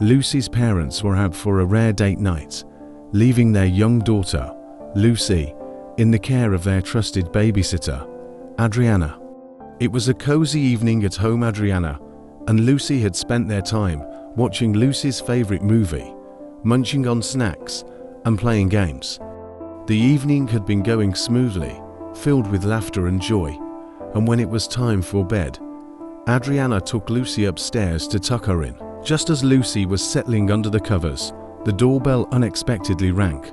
Lucy's parents were out for a rare date night, leaving their young daughter, Lucy, in the care of their trusted babysitter, Adriana. It was a cozy evening at home. Adriana and Lucy had spent their time watching Lucy's favorite movie, munching on snacks and playing games. The evening had been going smoothly, filled with laughter and joy, and when it was time for bed, Adriana took Lucy upstairs to tuck her in. Just as Lucy was settling under the covers, the doorbell unexpectedly rang.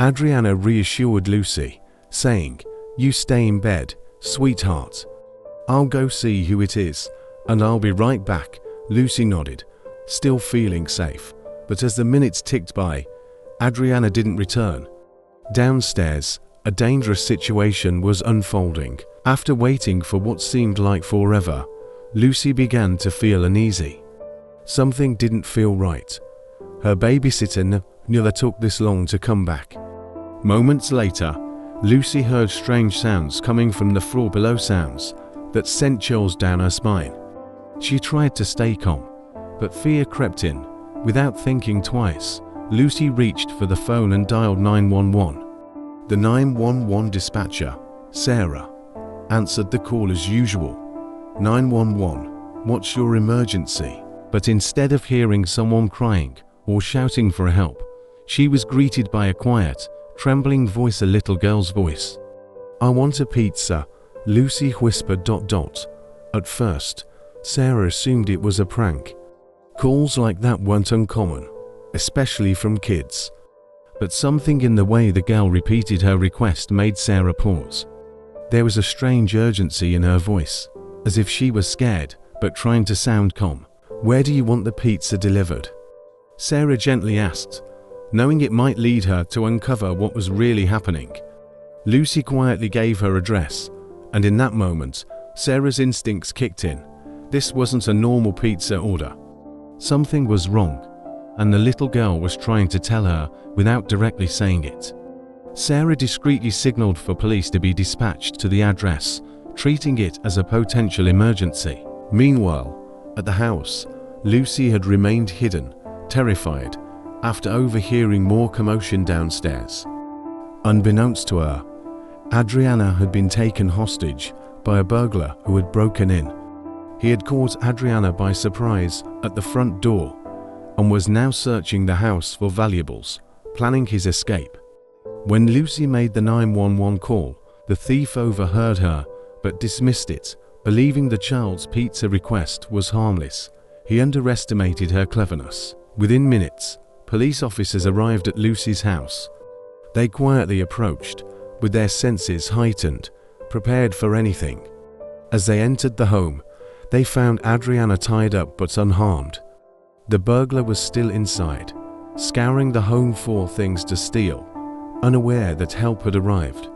Adriana reassured Lucy, saying, "You stay in bed, sweetheart. I'll go see who it is, and I'll be right back." Lucy nodded, still feeling safe, but as the minutes ticked by, Adriana didn't return. Downstairs, a dangerous situation was unfolding. After waiting for what seemed like forever, Lucy began to feel uneasy. Something didn't feel right. Her babysitter never took this long to come back. Moments later, Lucy heard strange sounds coming from the floor below, sounds that sent chills down her spine. She tried to stay calm, but fear crept in. Without thinking twice, Lucy reached for the phone and dialed 911. The 911 dispatcher, Sarah, answered the call as usual. 911, what's your emergency? But instead of hearing someone crying or shouting for help, she was greeted by a quiet, trembling voice, a little girl's voice. "I want a pizza," Lucy whispered. At first, Sarah assumed it was a prank. Calls like that weren't uncommon, especially from kids. But something in the way the girl repeated her request made Sarah pause. There was a strange urgency in her voice, as if she was scared, but trying to sound calm. "Where do you want the pizza delivered?" Sarah gently asked, knowing it might lead her to uncover what was really happening. Lucy quietly gave her address, and in that moment, Sarah's instincts kicked in. This wasn't a normal pizza order. Something was wrong, and the little girl was trying to tell her without directly saying it. Sarah discreetly signaled for police to be dispatched to the address, treating it as a potential emergency. Meanwhile, at the house, Lucy had remained hidden, terrified, after overhearing more commotion downstairs. Unbeknownst to her, Adriana had been taken hostage by a burglar who had broken in. He had caught Adriana by surprise at the front door and was now searching the house for valuables, planning his escape. When Lucy made the 911 call, the thief overheard her but dismissed it, believing the child's pizza request was harmless. He underestimated her cleverness. Within minutes, police officers arrived at Lucy's house. They quietly approached, with their senses heightened, prepared for anything. As they entered the home, they found Adriana tied up but unharmed. The burglar was still inside, scouring the home for things to steal, unaware that help had arrived.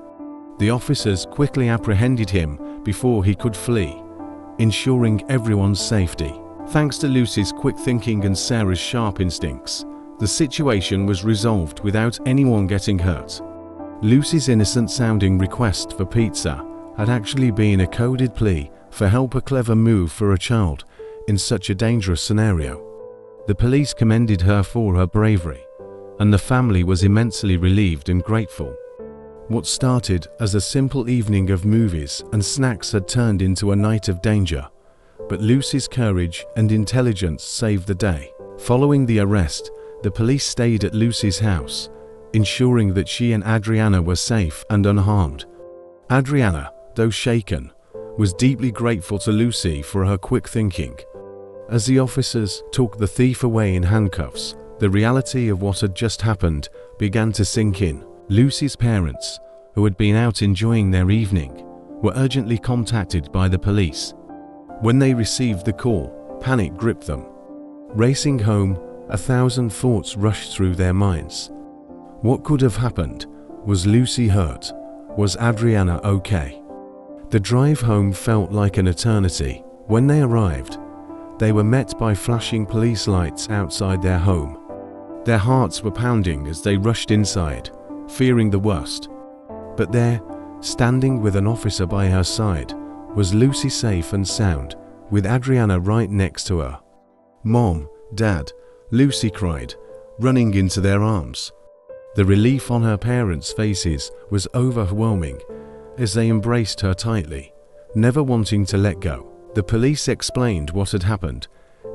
The officers quickly apprehended him before he could flee, ensuring everyone's safety. Thanks to Lucy's quick thinking and Sarah's sharp instincts, the situation was resolved without anyone getting hurt. Lucy's innocent-sounding request for pizza had actually been a coded plea for help, a clever move for a child in such a dangerous scenario. The police commended her for her bravery, and the family was immensely relieved and grateful. What started as a simple evening of movies and snacks had turned into a night of danger, but Lucy's courage and intelligence saved the day. Following the arrest, the police stayed at Lucy's house, ensuring that she and Adriana were safe and unharmed. Adriana, though shaken, was deeply grateful to Lucy for her quick thinking. As the officers took the thief away in handcuffs, the reality of what had just happened began to sink in. Lucy's parents, who had been out enjoying their evening, were urgently contacted by the police. When they received the call, panic gripped them. Racing home, 1,000 thoughts rushed through their minds. What could have happened? Was Lucy hurt? Was Adriana okay? The drive home felt like an eternity. When they arrived, they were met by flashing police lights outside their home. Their hearts were pounding as they rushed inside, fearing the worst. But there, standing with an officer by her side, was Lucy, safe and sound, with Adriana right next to her. "Mom, Dad, Lucy cried, running into their arms. The relief on her parents' faces was overwhelming as they embraced her tightly, never wanting to let go. The police explained what had happened,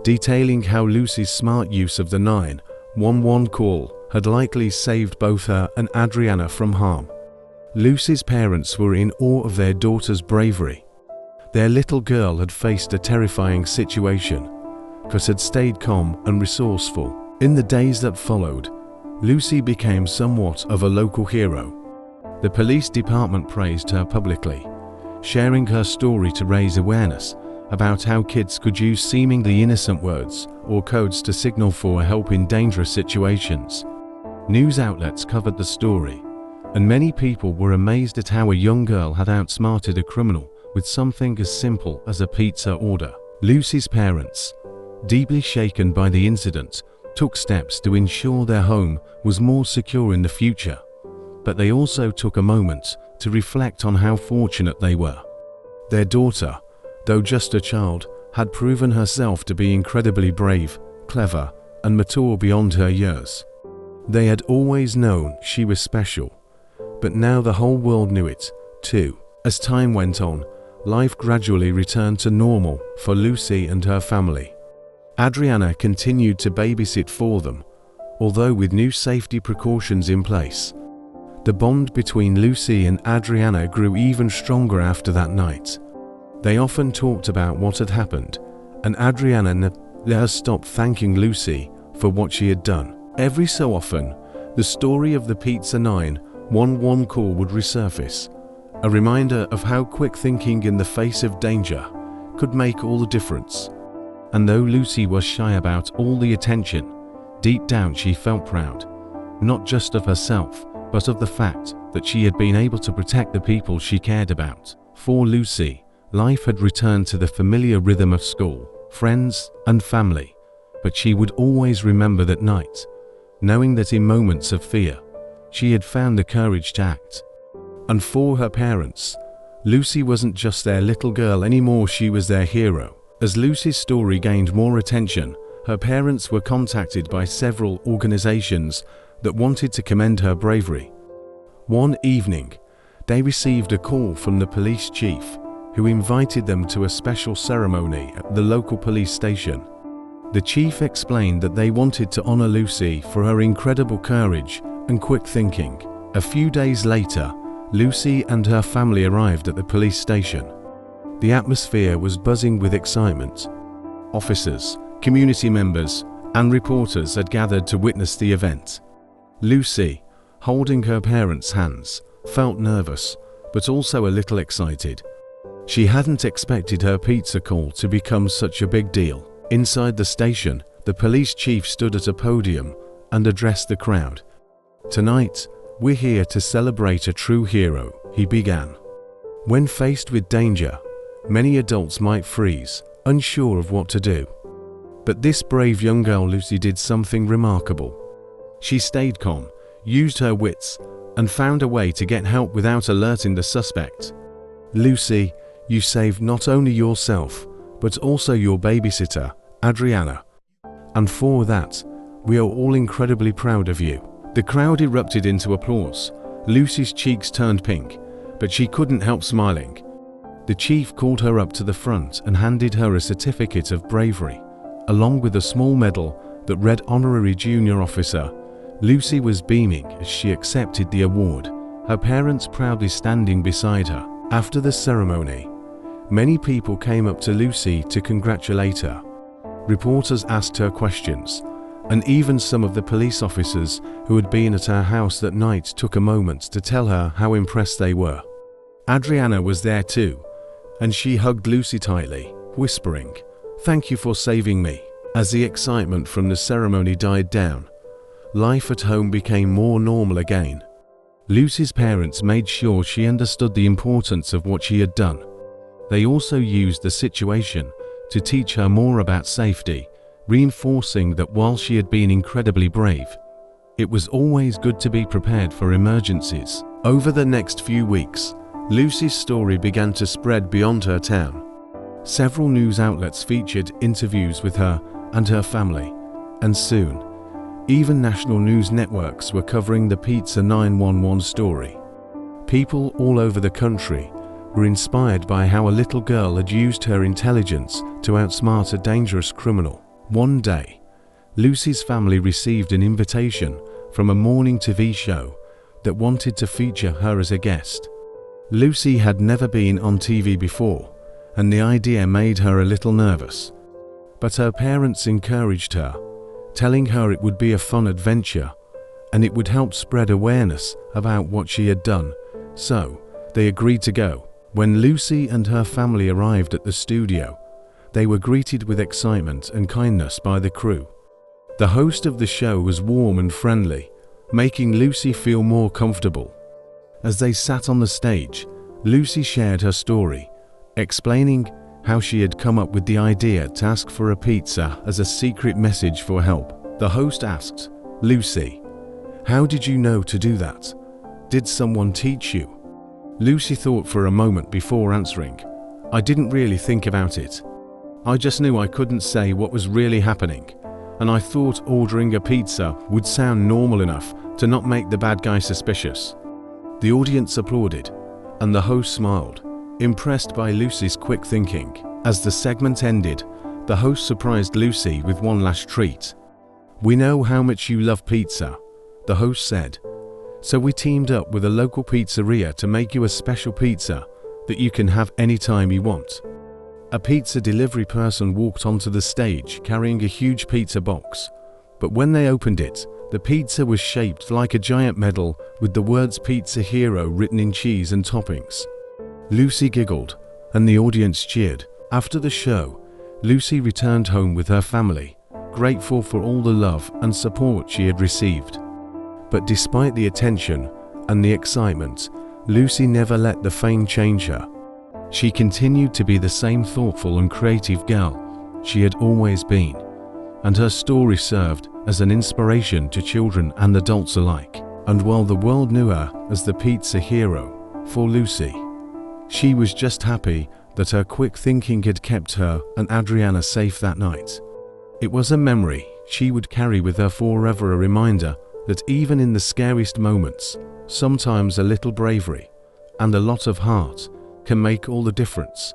detailing how Lucy's smart use of the 911 call had likely saved both her and Adriana from harm. Lucy's parents were in awe of their daughter's bravery. Their little girl had faced a terrifying situation, but had stayed calm and resourceful. In the days that followed, Lucy became somewhat of a local hero. The police department praised her publicly, sharing her story to raise awareness about how kids could use seemingly innocent words or codes to signal for help in dangerous situations. News outlets covered the story, and many people were amazed at how a young girl had outsmarted a criminal with something as simple as a pizza order. Lucy's parents, deeply shaken by the incident, took steps to ensure their home was more secure in the future, but they also took a moment to reflect on how fortunate they were. Their daughter, though just a child, had proven herself to be incredibly brave, clever, and mature beyond her years. They had always known she was special, but now the whole world knew it, too. As time went on, life gradually returned to normal for Lucy and her family. Adriana continued to babysit for them, although with new safety precautions in place. The bond between Lucy and Adriana grew even stronger after that night. They often talked about what had happened, and Adriana never stopped thanking Lucy for what she had done. Every so often, the story of the Pizza 911 call would resurface, a reminder of how quick thinking in the face of danger could make all the difference. And though Lucy was shy about all the attention, deep down she felt proud, not just of herself, but of the fact that she had been able to protect the people she cared about. For Lucy, life had returned to the familiar rhythm of school, friends, and family, but she would always remember that night, knowing that in moments of fear, she had found the courage to act. And for her parents, Lucy wasn't just their little girl anymore, she was their hero. As Lucy's story gained more attention, her parents were contacted by several organizations that wanted to commend her bravery. One evening, they received a call from the police chief, who invited them to a special ceremony at the local police station. The chief explained that they wanted to honor Lucy for her incredible courage and quick thinking. A few days later, Lucy and her family arrived at the police station. The atmosphere was buzzing with excitement. Officers, community members, and reporters had gathered to witness the event. Lucy, holding her parents' hands, felt nervous, but also a little excited. She hadn't expected her pizza call to become such a big deal. Inside the station, the police chief stood at a podium and addressed the crowd. "Tonight, we're here to celebrate a true hero," he began. When faced with danger, many adults might freeze, unsure of what to do. But this brave young girl Lucy did something remarkable. She stayed calm, used her wits, and found a way to get help without alerting the suspect. "Lucy, you saved not only yourself, but also your babysitter, Adriana. And for that, we are all incredibly proud of you." The crowd erupted into applause. Lucy's cheeks turned pink, but she couldn't help smiling. The chief called her up to the front and handed her a certificate of bravery, along with a small medal that read Honorary Junior Officer. Lucy was beaming as she accepted the award, her parents proudly standing beside her. After the ceremony, many people came up to Lucy to congratulate her. Reporters asked her questions, and even some of the police officers who had been at her house that night took a moment to tell her how impressed they were. Adriana was there too, and she hugged Lucy tightly, whispering, "Thank you for saving me." As the excitement from the ceremony died down, life at home became more normal again. Lucy's parents made sure she understood the importance of what she had done. They also used the situation to teach her more about safety, reinforcing that while she had been incredibly brave, it was always good to be prepared for emergencies. Over the next few weeks, Lucy's story began to spread beyond her town. Several news outlets featured interviews with her and her family, And soon, even national news networks were covering the Pizza 911 story. People all over the country were inspired by how a little girl had used her intelligence to outsmart a dangerous criminal. One day, Lucy's family received an invitation from a morning TV show that wanted to feature her as a guest. Lucy had never been on TV before, and the idea made her a little nervous. But her parents encouraged her, telling her it would be a fun adventure and it would help spread awareness about what she had done. So, they agreed to go. When Lucy and her family arrived at the studio, they were greeted with excitement and kindness by the crew. The host of the show was warm and friendly, making Lucy feel more comfortable. As they sat on the stage, Lucy shared her story, explaining how she had come up with the idea to ask for a pizza as a secret message for help. The host asked, "Lucy, how did you know to do that? Did someone teach you?" Lucy thought for a moment before answering. "I didn't really think about it. I just knew I couldn't say what was really happening, and I thought ordering a pizza would sound normal enough to not make the bad guy suspicious." The audience applauded, and the host smiled, impressed by Lucy's quick thinking. As the segment ended, the host surprised Lucy with one last treat. "We know how much you love pizza," the host said, "so we teamed up with a local pizzeria to make you a special pizza that you can have anytime you want." A pizza delivery person walked onto the stage carrying a huge pizza box, but when they opened it, the pizza was shaped like a giant medal with the words "Pizza Hero" written in cheese and toppings. Lucy giggled, and the audience cheered. After the show, Lucy returned home with her family, grateful for all the love and support she had received. But despite the attention and the excitement, Lucy never let the fame change her. She continued to be the same thoughtful and creative girl she had always been, and her story served as an inspiration to children and adults alike. And while the world knew her as the Pizza Hero, for Lucy, she was just happy that her quick thinking had kept her and Adriana safe that night. It was a memory she would carry with her forever, a reminder that even in the scariest moments, sometimes a little bravery and a lot of heart can make all the difference.